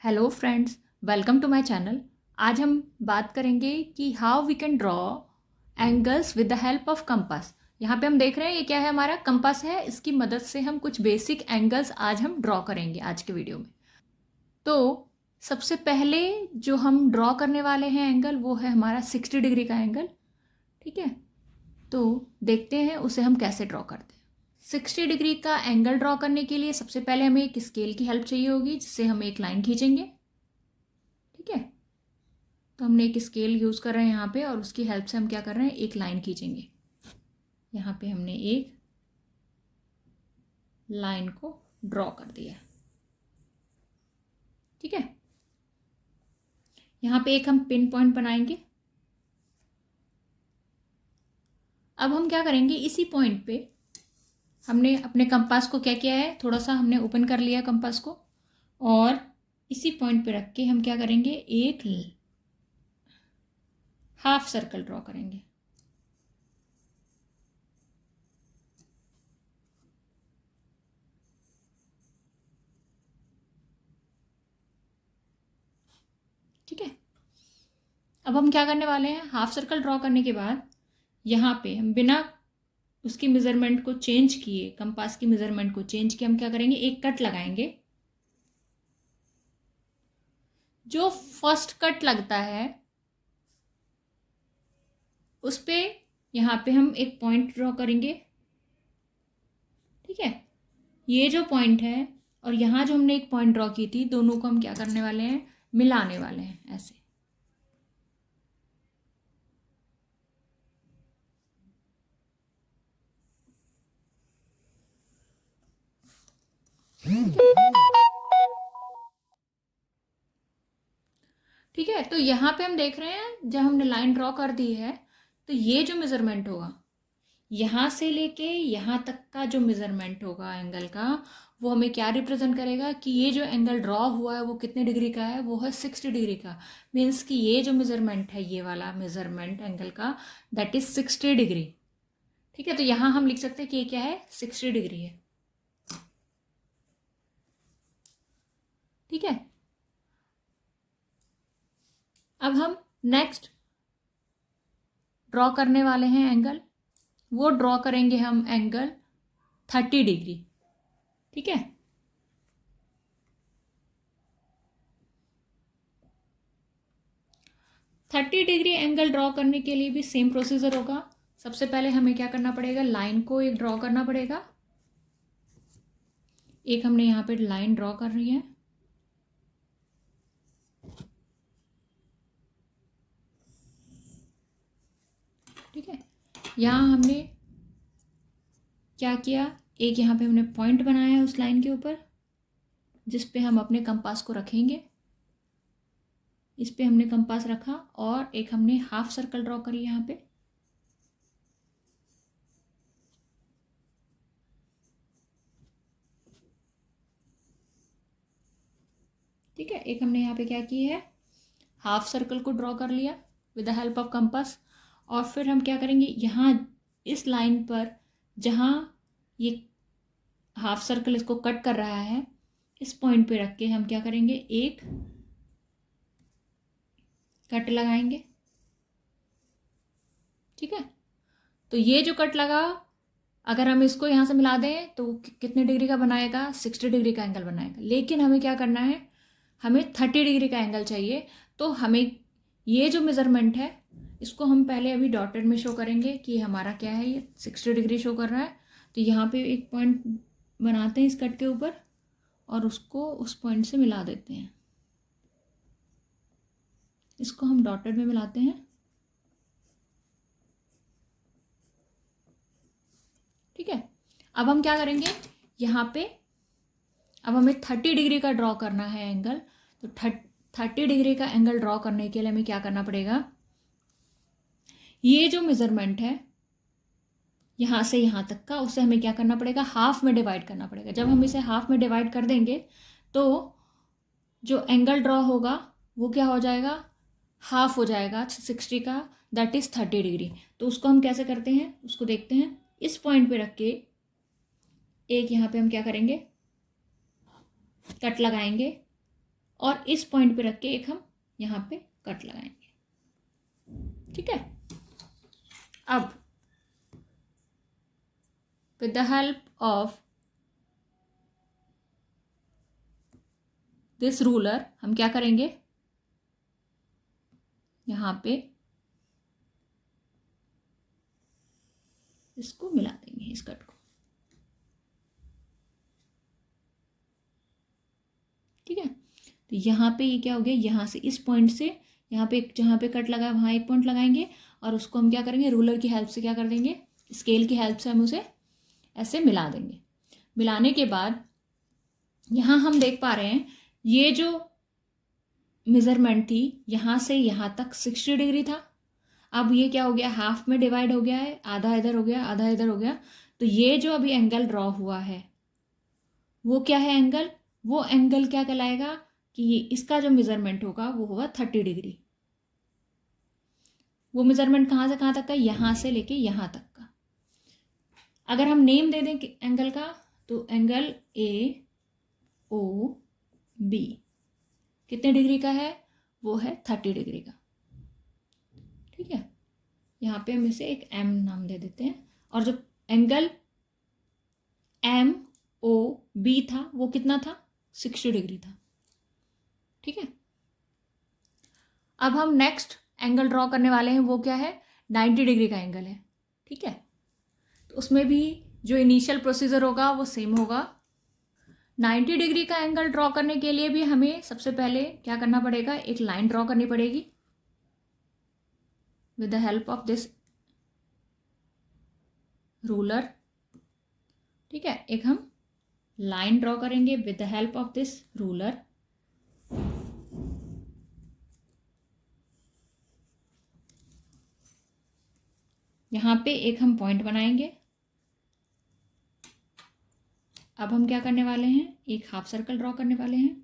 Hello friends, welcome to my channel. आज हम बात करेंगे कि how we can draw angles with the help of compass. यहाँ पे हम देख रहे हैं ये क्या है, हमारा कंपास है। इसकी मदद से हम कुछ बेसिक एंगल्स आज हम ड्रॉ करेंगे आज के वीडियो में। तो सबसे पहले जो हम ड्रॉ करने वाले हैं एंगल, वो है हमारा 60 डिग्री का एंगल। ठीक है, तो देखते हैं उसे हम कैसे ड्रॉ करते हैं। 60 डिग्री का एंगल ड्रॉ करने के लिए सबसे पहले हमें एक स्केल की हेल्प चाहिए होगी, जिससे हम एक लाइन खींचेंगे। ठीक है, तो हमने एक स्केल यूज़ कर रहे हैं यहाँ पे, और उसकी हेल्प से हम क्या कर रहे हैं, एक लाइन खींचेंगे। यहाँ पे हमने एक लाइन को ड्रॉ कर दिया। ठीक है, यहाँ पे एक हम पिन पॉइंट बनाएंगे। अब हम क्या करेंगे, इसी पॉइंट पे हमने अपने कंपास को क्या किया है, थोड़ा सा हमने ओपन कर लिया कंपास को, और इसी पॉइंट पे रख के हम क्या करेंगे, एक हाफ सर्कल ड्रॉ करेंगे। ठीक है, अब हम क्या करने वाले हैं, हाफ सर्कल ड्रॉ करने के बाद यहाँ पे हम बिना उसकी मेज़रमेंट को चेंज किए, कंपास की मेज़रमेंट को चेंज किए, हम क्या करेंगे, एक कट लगाएंगे। जो फर्स्ट कट लगता है उस पे यहाँ पे हम एक पॉइंट ड्रॉ करेंगे। ठीक है, ये जो पॉइंट है और यहाँ जो हमने एक पॉइंट ड्रॉ की थी, दोनों को हम क्या करने वाले हैं, मिलाने वाले हैं ऐसे। ठीक है, तो यहाँ पे हम देख रहे हैं जब हमने लाइन ड्रॉ कर दी है, तो ये जो मेज़रमेंट होगा, यहाँ से लेके यहाँ तक का जो मेज़रमेंट होगा एंगल का, वो हमें क्या रिप्रेजेंट करेगा कि ये जो एंगल ड्रॉ हुआ है वो कितने डिग्री का है, वो है 60 डिग्री का। मीन्स कि ये जो मेज़रमेंट है, ये वाला मेज़रमेंट एंगल का, दैट इज़ 60 डिग्री। ठीक है, तो यहाँ हम लिख सकते हैं कि ये क्या है, 60 डिग्री है। ठीक है, अब हम नेक्स्ट ड्रॉ करने वाले हैं एंगल। वो ड्रॉ करेंगे हम एंगल 30 डिग्री। ठीक है, थर्टी डिग्री एंगल ड्रॉ करने के लिए भी सेम प्रोसीजर होगा। सबसे पहले हमें क्या करना पड़ेगा, लाइन को एक ड्रॉ करना पड़ेगा। एक हमने यहाँ पे लाइन ड्रॉ कर रही है। ठीक है, यहाँ हमने क्या किया, एक यहाँ पे हमने पॉइंट बनाया है उस लाइन के ऊपर, जिस पे हम अपने कंपास को रखेंगे। इस पे हमने कंपास रखा, और एक हमने हाफ सर्कल ड्रॉ करी यहाँ पे। ठीक है, एक हमने यहाँ पे क्या की है, हाफ सर्कल को ड्रॉ कर लिया with the help of compass. और फिर हम क्या करेंगे, यहाँ इस लाइन पर जहाँ ये हाफ सर्कल इसको कट कर रहा है, इस पॉइंट पे रख के हम क्या करेंगे, एक कट लगाएंगे। ठीक है, तो ये जो कट लगा, अगर हम इसको यहाँ से मिला दें तो कितने डिग्री का बनाएगा, 60 डिग्री का एंगल बनाएगा। लेकिन हमें क्या करना है, हमें 30 डिग्री का एंगल चाहिए। तो हमें ये जो मेज़रमेंट है, इसको हम पहले अभी डॉटेड में शो करेंगे कि हमारा क्या है, ये 60 डिग्री शो कर रहा है। तो यहाँ पे एक पॉइंट बनाते हैं इस कट के ऊपर, और उसको उस पॉइंट से मिला देते हैं। इसको हम डॉटेड में मिलाते हैं। ठीक है, अब हम क्या करेंगे, यहाँ पे अब हमें 30 डिग्री का ड्रॉ करना है एंगल। तो 30 डिग्री का एंगल ड्रॉ करने के लिए हमें क्या करना पड़ेगा, ये जो मेज़रमेंट है यहाँ से यहाँ तक का, उसे हमें क्या करना पड़ेगा, हाफ में डिवाइड करना पड़ेगा। जब हम इसे हाफ में डिवाइड कर देंगे तो जो एंगल ड्रॉ होगा वो क्या हो जाएगा, हाफ हो जाएगा 60 का, दैट इज़ 30 डिग्री। तो उसको हम कैसे करते हैं, उसको देखते हैं। इस पॉइंट पे रख के एक यहाँ पे हम क्या करेंगे, कट लगाएंगे। और इस पॉइंट पे रख के एक हम यहाँ पे कट लगाएंगे। ठीक है, अब with the help of this ruler हम क्या करेंगे, यहाँ पे इसको मिला देंगे, इस कट को। ठीक है, तो यहाँ पे ये क्या हो गया, यहाँ से इस पॉइंट से यहाँ पे जहाँ पे कट लगा वहाँ एक पॉइंट लगाएंगे और उसको हम क्या करेंगे, रूलर की हेल्प से क्या कर देंगे, स्केल की हेल्प से हम उसे ऐसे मिला देंगे। मिलाने के बाद यहाँ हम देख पा रहे हैं ये जो मेजरमेंट थी यहाँ से यहाँ तक 60 डिग्री था। अब ये क्या हो गया, हाफ में डिवाइड हो गया है, आधा इधर हो गया आधा इधर हो गया। तो ये जो अभी एंगल ड्रॉ हुआ है वो क्या है एंगल, वो एंगल क्या कहलाएगा कि इसका जो मेजरमेंट होगा वो होगा 30 डिग्री। वो मेजरमेंट कहाँ से कहाँ तक का, यहाँ से लेके यहाँ तक का। अगर हम नेम दे दें एंगल का तो एंगल ए ओ बी कितने डिग्री का है, वो है 30 डिग्री का। ठीक है, यहाँ पे हम इसे एक एम नाम दे देते हैं। और जो एंगल एम ओ बी था वो कितना था, 60 डिग्री था। ठीक है, अब हम नेक्स्ट एंगल ड्रॉ करने वाले हैं, वो क्या है, 90 डिग्री का एंगल है। ठीक है, तो उसमें भी जो इनिशियल प्रोसीजर होगा वो सेम होगा। 90 डिग्री का एंगल ड्रॉ करने के लिए भी हमें सबसे पहले क्या करना पड़ेगा, एक लाइन ड्रॉ करनी पड़ेगी with the help of this ruler. ठीक है, एक हम लाइन ड्रॉ करेंगे with the help of this ruler. यहाँ पे एक हम पॉइंट बनाएंगे। अब हम क्या करने वाले हैं, एक हाफ सर्कल ड्रॉ करने वाले हैं।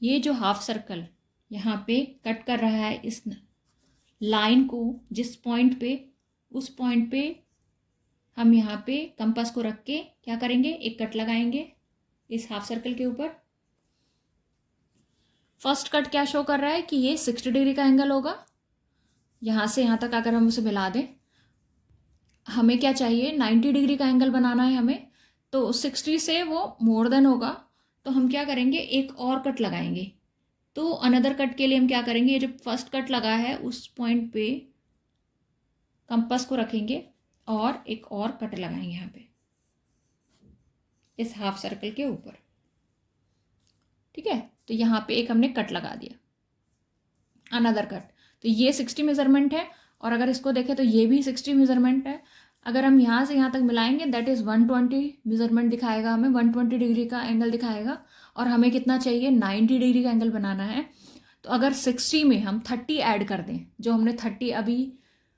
ये जो हाफ सर्कल यहाँ पे कट कर रहा है इस लाइन को, जिस पॉइंट पे, उस पॉइंट पे हम यहाँ पे कंपास को रख के क्या करेंगे, एक कट लगाएंगे इस हाफ सर्कल के ऊपर। फर्स्ट कट क्या शो कर रहा है कि ये 60 डिग्री का एंगल होगा। यहाँ से यहाँ तक अगर हम उसे मिला दें, हमें क्या चाहिए, 90 डिग्री का एंगल बनाना है हमें, तो 60 से वो मोर देन होगा। तो हम क्या करेंगे, एक और कट लगाएंगे। तो अनदर कट के लिए हम क्या करेंगे, ये जो फर्स्ट कट लगा है उस पॉइंट पे कंपास को रखेंगे और एक और कट लगाएंगे यहाँ पे इस हाफ सर्कल के ऊपर। ठीक है, तो यहाँ पे एक हमने कट लगा दिया, अनदर कट। तो ये 60 मेजरमेंट है और अगर इसको देखें तो ये भी 60 मेजरमेंट है। अगर हम यहाँ से यहाँ तक मिलाएंगे दैट इज़ 120 मेजरमेंट दिखाएगा हमें, 120 डिग्री का एंगल दिखाएगा। और हमें कितना चाहिए, 90 डिग्री का एंगल बनाना है। तो अगर 60 में हम 30 ऐड कर दें, जो हमने 30 अभी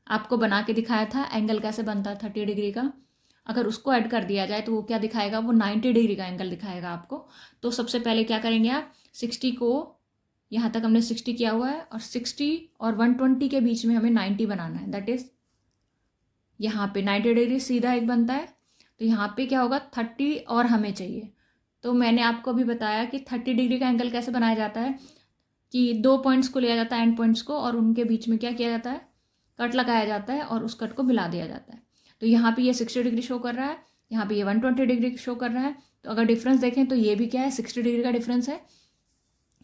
आपको बना के दिखाया था एंगल कैसे बनता है 30 डिग्री का, अगर उसको ऐड कर दिया जाए तो वो क्या दिखाएगा, वो 90 डिग्री का एंगल दिखाएगा आपको। तो सबसे पहले क्या करेंगे आप, 60 को, यहाँ तक हमने 60 किया हुआ है और 60 और 120 के बीच में हमें 90 बनाना है। दैट इज़ यहाँ पे 90 डिग्री सीधा एक बनता है। तो यहाँ पे क्या होगा, 30 और हमें चाहिए। तो मैंने आपको अभी बताया कि 30 डिग्री का एंगल कैसे बनाया जाता है, कि दो पॉइंट्स को लिया जाता है, एंड पॉइंट्स को, और उनके बीच में क्या किया जाता है, कट लगाया जाता है और उस कट को मिला दिया जाता है। तो यहाँ पे ये 60 डिग्री शो कर रहा है, यहाँ पे ये 120 डिग्री शो कर रहा है। तो अगर डिफरेंस देखें तो ये भी क्या है, 60 डिग्री का डिफरेंस है।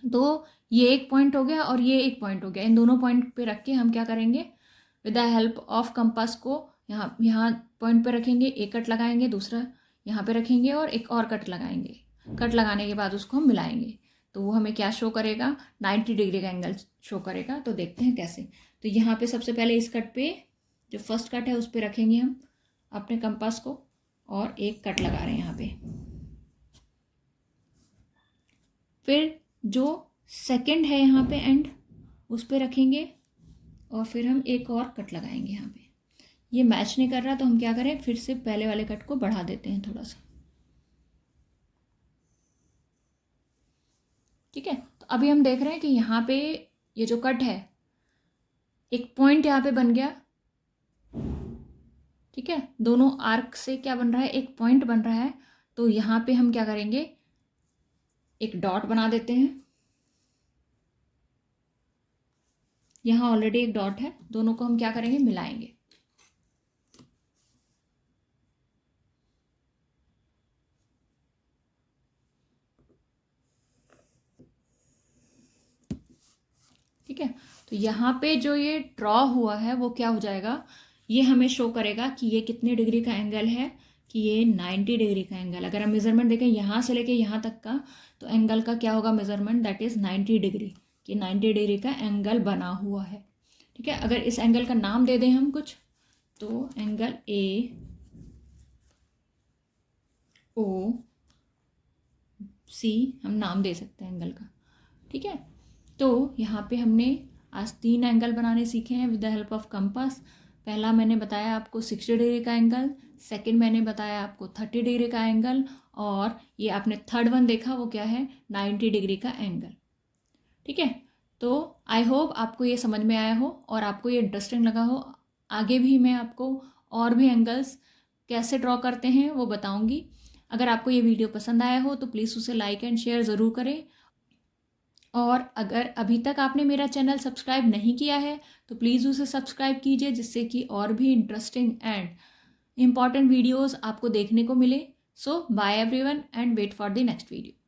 तो ये एक पॉइंट हो गया और ये एक पॉइंट हो गया। इन दोनों पॉइंट पे रख के हम क्या करेंगे, with the help of compass को यहाँ पॉइंट पे रखेंगे, एक कट लगाएंगे, दूसरा यहाँ पे रखेंगे और एक और कट लगाएंगे। कट लगाने के बाद उसको हम मिलाएंगे तो वो हमें क्या शो करेगा, 90 डिग्री का एंगल शो करेगा। तो देखते हैं कैसे। तो यहाँ पे सबसे पहले इस कट पे, जो फर्स्ट कट है उस पर रखेंगे हम अपने कंपास को और एक कट लगा रहे हैं यहाँ पे। फिर जो सेकंड है यहाँ पे एंड, उस पर रखेंगे और फिर हम एक और कट लगाएंगे यहाँ पे। ये मैच नहीं कर रहा तो हम क्या करें, फिर से पहले वाले कट को बढ़ा देते हैं थोड़ा सा। ठीक है। तो अभी हम देख रहे हैं कि यहाँ पे ये जो कट है, एक पॉइंट यहाँ पे बन गया। ठीक है, दोनों आर्क से क्या बन रहा है, एक पॉइंट बन रहा है। तो यहाँ पे हम क्या करेंगे, एक डॉट बना देते हैं। यहाँ ऑलरेडी एक डॉट है, दोनों को हम क्या करेंगे, मिलाएंगे। ठीक है, तो यहाँ पे जो ये ड्रॉ हुआ है वो क्या हो जाएगा, ये हमें शो करेगा कि ये कितने डिग्री का एंगल है, कि ये 90 डिग्री का एंगल। अगर हम मेजरमेंट देखें यहाँ से लेके यहाँ तक का, तो एंगल का क्या होगा मेजरमेंट, दैट इज़ 90 डिग्री, कि 90 डिग्री का एंगल बना हुआ है। ठीक है, अगर इस एंगल का नाम दे दें हम कुछ, तो एंगल ए ओ सी हम नाम दे सकते हैं एंगल का। ठीक है, तो यहाँ पे हमने आज 3 एंगल बनाने सीखे हैं with the help of compass. पहला मैंने बताया आपको 60 डिग्री का एंगल, सेकंड मैंने बताया आपको 30 डिग्री का एंगल, और ये आपने थर्ड वन देखा वो क्या है, 90 डिग्री का एंगल। ठीक है, तो आई होप आपको ये समझ में आया हो और आपको ये इंटरेस्टिंग लगा हो। आगे भी मैं आपको और भी एंगल्स कैसे ड्रॉ करते हैं वो बताऊंगी। अगर आपको ये वीडियो पसंद आया हो तो प्लीज़ उसे लाइक एंड शेयर ज़रूर करें। और अगर अभी तक आपने मेरा चैनल सब्सक्राइब नहीं किया है तो प्लीज़ उसे सब्सक्राइब कीजिए, जिससे कि और भी इंटरेस्टिंग एंड इम्पॉर्टेंट वीडियोज़ आपको देखने को मिले। So bye everyone and wait for the next video.